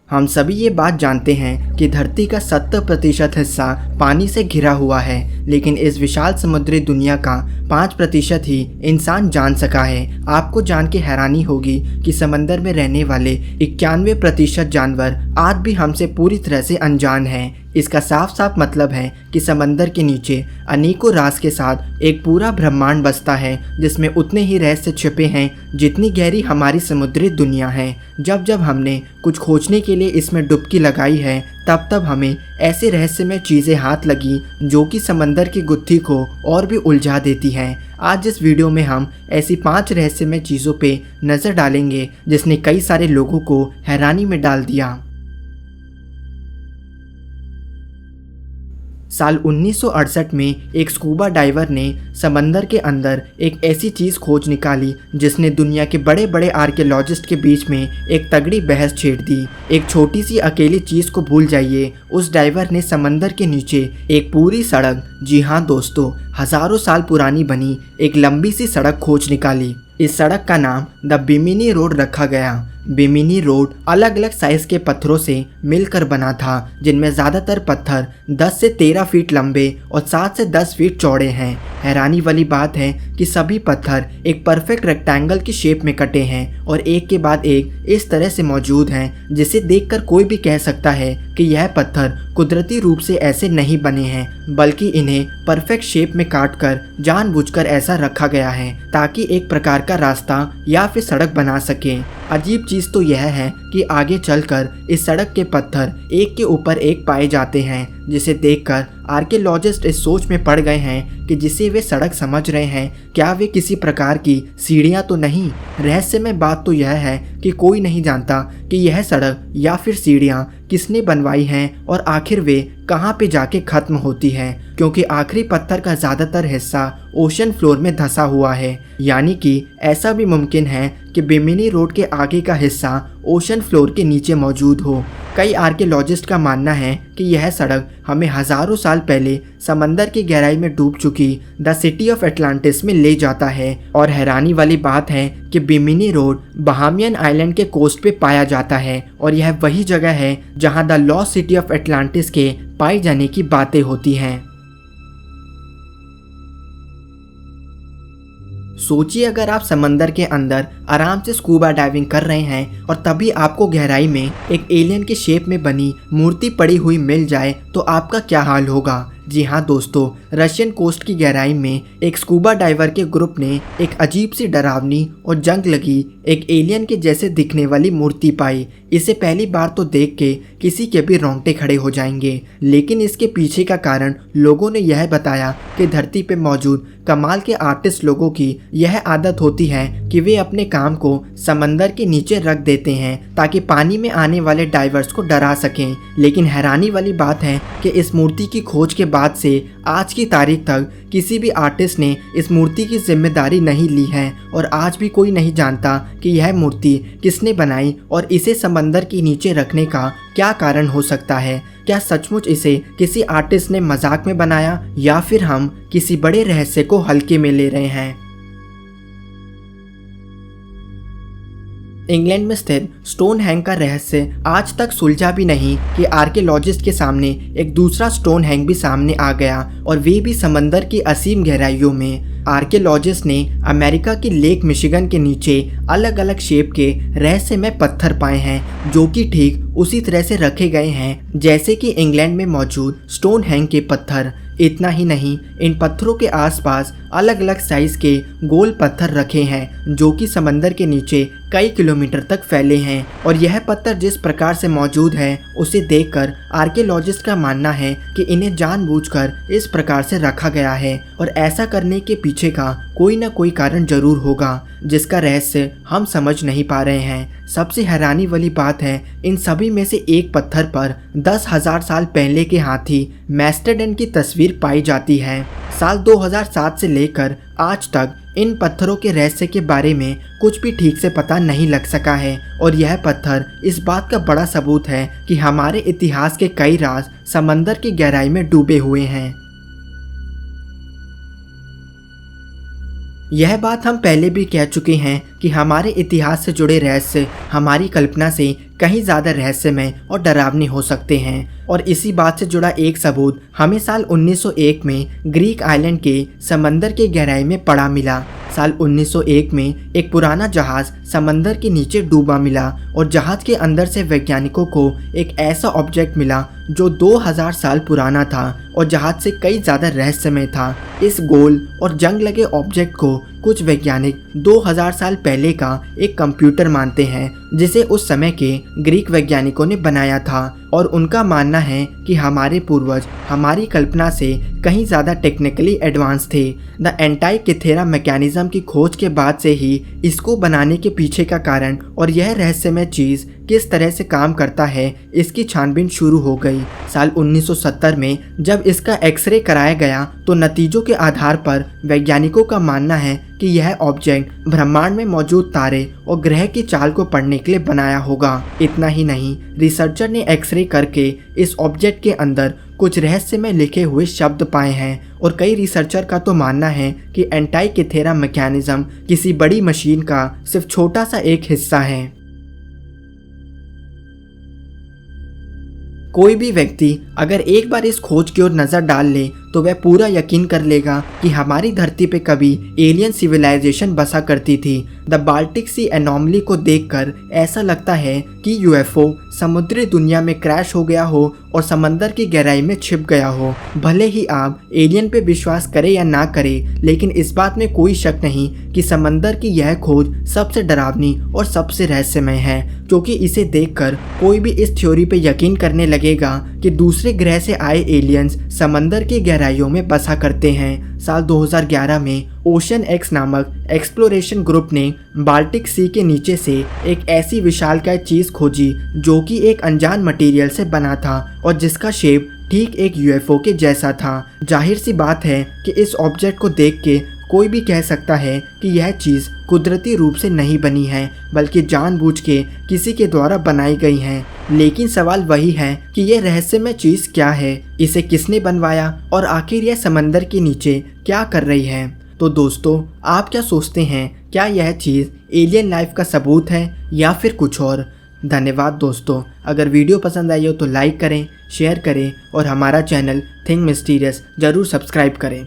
हम सभी ये बात जानते हैं कि धरती का 70% हिस्सा पानी से घिरा हुआ है, लेकिन इस विशाल समुद्री दुनिया का 5% ही इंसान जान सका है। आपको जान के हैरानी होगी कि समंदर में रहने वाले 91% जानवर आज भी हमसे पूरी तरह से अनजान हैं। इसका साफ साफ मतलब है कि समंदर के नीचे अनेकों राज के साथ एक पूरा ब्रह्मांड बसता है, जिसमें उतने ही रहस्य छिपे हैं जितनी गहरी हमारी समुद्री दुनिया है। जब जब हमने कुछ खोजने के लिए इसमें डुबकी लगाई है, तब तब हमें ऐसे रहस्यमय चीज़ें हाथ लगी जो कि समंदर की गुत्थी को और भी उलझा देती हैं। आज इस वीडियो में हम ऐसी 5 रहस्यमय चीज़ों पे नज़र डालेंगे जिसने कई सारे लोगों को हैरानी में डाल दिया। साल 1968 में एक स्कूबा डाइवर ने समंदर के अंदर एक ऐसी चीज़ खोज निकाली जिसने दुनिया के बड़े बड़े आर्कियोलॉजिस्ट के बीच में एक तगड़ी बहस छेड़ दी। एक छोटी सी अकेली चीज़ को भूल जाइए, उस डाइवर ने समंदर के नीचे एक पूरी सड़क, जी हाँ दोस्तों, हज़ारों साल पुरानी बनी एक लंबी सी सड़क खोज निकाली। इस सड़क का नाम द बिमिनी रोड रखा गया। बिमिनी रोड अलग अलग साइज के पत्थरों से मिलकर बना था, जिनमें ज़्यादातर पत्थर 10 से 13 फीट लंबे और 7 से 10 फीट चौड़े हैं। हैरानी वाली बात है कि सभी पत्थर एक परफेक्ट रेक्टेंगल की शेप में कटे हैं और एक के बाद एक इस तरह से मौजूद हैं, जिसे देखकर कोई भी कह सकता है कि यह पत्थर कुदरती रूप से ऐसे नहीं बने हैं, बल्कि इन्हें परफेक्ट शेप में काटकर जानबूझकर ऐसा रखा गया है ताकि एक प्रकार का रास्ता या फिर सड़क बना सके। अजीब चीज़ तो यह है कि आगे चलकर इस सड़क के पत्थर एक के ऊपर एक पाए जाते हैं, जिसे देखकर आर्कियोलॉजिस्ट इस सोच में पड़ गए हैं कि जिसे वे सड़क समझ रहे हैं, क्या वे किसी प्रकार की सीढ़ियाँ तो नहीं। रहस्यमय बात तो यह है कि कोई नहीं जानता कि यह सड़क या फिर सीढ़ियाँ किसने बनवाई हैं और आखिर वे कहाँ पे जाके ख़त्म होती हैं, क्योंकि आखिरी पत्थर का ज़्यादातर हिस्सा ओशन फ्लोर में धंसा हुआ है। यानी कि ऐसा भी मुमकिन है कि बिमिनी रोड के आगे का हिस्सा ओशन फ्लोर के नीचे मौजूद हो। कई आर्कियोलॉजिस्ट का मानना है कि यह सड़क हमें हज़ारों साल पहले समंदर की गहराई में डूब चुकी द सिटी ऑफ एटलांटिस में ले जाता है। और हैरानी वाली बात है कि बिमिनी रोड बहामियन आइलैंड के कोस्ट पे पाया जाता है और यह वही जगह है जहां the lost city of Atlantis के पाए जाने की बातें होती हैं। सोचिए, अगर आप समंदर के अंदर आराम से स्कूबा डाइविंग कर रहे हैं और तभी आपको गहराई में एक एलियन की शेप में बनी मूर्ति पड़ी हुई मिल जाए तो आपका क्या हाल होगा। जी हाँ दोस्तों, रशियन कोस्ट की गहराई में एक स्कूबा डाइवर के ग्रुप ने एक अजीब सी डरावनी और जंग लगी एक एलियन के जैसे दिखने वाली मूर्ति पाई। इसे पहली बार तो देख के किसी के भी रोंगटे खड़े हो जाएंगे, लेकिन इसके पीछे का कारण लोगों ने यह बताया कि धरती पे मौजूद कमाल के आर्टिस्ट लोगों की यह आदत होती है कि वे अपने काम को समंदर के नीचे रख देते हैं ताकि पानी में आने वाले डाइवर्स को डरा सकें। लेकिन हैरानी वाली बात है कि इस मूर्ति की खोज के बाद से आज की तारीख तक किसी भी आर्टिस्ट ने इस मूर्ति की जिम्मेदारी नहीं ली है और आज भी कोई नहीं जानता कि यह मूर्ति किसने बनाई और इसे समंदर के नीचे रखने का क्या कारण हो सकता है। क्या सचमुच इसे किसी आर्टिस्ट ने मजाक में बनाया या फिर हम किसी बड़े रहस्य को हल्के में ले रहे हैं। इंग्लैंड में स्थित स्टोनहेंज का रहस्य आज तक सुलझा भी नहीं कि आर्कियोलॉजिस्ट के सामने एक दूसरा स्टोनहेंज भी सामने आ गया और वे भी समंदर की असीम गहराइयों में। आर्कियोलॉजिस्ट ने अमेरिका की लेक मिशिगन के नीचे अलग अलग शेप के रहस्यमय पत्थर पाए हैं जो कि ठीक उसी तरह से रखे गए हैं जैसे कि इंग्लैंड में मौजूद स्टोनहेंज के पत्थर। इतना ही नहीं, इन पत्थरों के आसपास अलग अलग साइज के गोल पत्थर रखे हैं जो कि समंदर के नीचे कई किलोमीटर तक फैले हैं। और यह पत्थर जिस प्रकार से मौजूद है उसे देखकर आर्कियोलॉजिस्ट का मानना है कि इन्हें जानबूझकर इस प्रकार से रखा गया है और ऐसा करने के पीछे का कोई ना कोई कारण जरूर होगा जिसका रहस्य हम समझ नहीं पा रहे हैं। सबसे हैरानी वाली बात है, इन सभी में से एक पत्थर पर 10,000 साल पहले के हाथी मैस्टोडन की तस्वीर पाई जाती है। साल 2007 से लेकर आज तक इन पत्थरों के रहस्य के बारे में कुछ भी ठीक से पता नहीं लग सका है और यह पत्थर इस बात का बड़ा सबूत है कि हमारे इतिहास के कई राज समंदर की गहराई में डूबे हुए हैं। यह बात हम पहले भी कह चुके हैं कि हमारे इतिहास से जुड़े रहस्य हमारी कल्पना से कहीं ज़्यादा रहस्यमय और डरावने हो सकते हैं। और इसी बात से जुड़ा एक सबूत हमें साल 1901 में ग्रीक आइलैंड के समंदर की गहराई में पड़ा मिला। साल 1901 में एक पुराना जहाज समंदर के नीचे डूबा मिला और जहाज के अंदर से वैज्ञानिकों को एक ऐसा ऑब्जेक्ट मिला जो 2000 साल पुराना था और जहाज से कई ज़्यादा रहस्यमय था। इस गोल और जंग लगे ऑब्जेक्ट को कुछ वैज्ञानिक 2000 साल पहले का एक कंप्यूटर मानते हैं जिसे उस समय के ग्रीक वैज्ञानिकों ने बनाया था और उनका मानना है कि हमारे पूर्वज हमारी कल्पना से कहीं ज़्यादा टेक्निकली एडवांस थे। द एंटाइकिथेरा मैकेनिज्म की खोज के बाद से ही इसको बनाने के पीछे का कारण और यह रहस्यमय चीज़ किस तरह से काम करता है इसकी छानबीन शुरू हो गई। साल 1970 में जब इसका एक्सरे कराया गया तो नतीजों के आधार पर वैज्ञानिकों का मानना है कि यह ऑब्जेक्ट ब्रह्मांड में मौजूद तारे और ग्रह की चाल को पढ़ने के लिए बनाया होगा। इतना ही नहीं, रिसर्चर ने एक्सरे करके इस ऑब्जेक्ट के अंदर कुछ रहस्य में लिखे हुए शब्द पाए हैं और कई रिसर्चर का तो मानना है कि एंटाइकिथेरा मैकेनिज्म किसी बड़ी मशीन का सिर्फ छोटा सा एक हिस्सा है। कोई भी व्यक्ति अगर एक बार इस खोज की ओर नज़र डाल ले तो वह पूरा यकीन कर लेगा कि हमारी धरती पे कभी एलियन सिविलाइजेशन बसा करती थी। द बाल्टिक सी एनॉमली को देखकर ऐसा लगता है कि यूएफओ समुद्री दुनिया में क्रैश हो गया हो और समंदर की गहराई में छिप गया हो। भले ही आप एलियन पे विश्वास करें या ना करें, लेकिन इस बात में कोई शक नहीं कि समंदर की यह खोज सबसे डरावनी और सबसे रहस्यमय है, क्योंकि इसे देखकर कोई भी इस थ्योरी पे यकीन करने लगेगा कि दूसरे ग्रह से आए एलियंस समंदर की गहराइयों में बसा करते हैं। साल 2011 में ओशन एक्स नामक एक्सप्लोरेशन ग्रुप ने बाल्टिक सी के नीचे से एक ऐसी विशालकाय चीज खोजी जो कि एक अनजान मटेरियल से बना था और जिसका शेप ठीक एक यूएफओ के जैसा था। जाहिर सी बात है कि इस ऑब्जेक्ट को देख के कोई भी कह सकता है कि यह चीज़ कुदरती रूप से नहीं बनी है, बल्कि जानबूझ के किसी के द्वारा बनाई गई है। लेकिन सवाल वही है कि यह रहस्यमय चीज़ क्या है, इसे किसने बनवाया और आखिर यह समंदर के नीचे क्या कर रही है। तो दोस्तों, आप क्या सोचते हैं, क्या यह चीज़ एलियन लाइफ का सबूत है या फिर कुछ और? धन्यवाद दोस्तों। अगर वीडियो पसंद आई हो तो लाइक करें, शेयर करें और हमारा चैनल थिंक मिस्टीरियस ज़रूर सब्सक्राइब करें।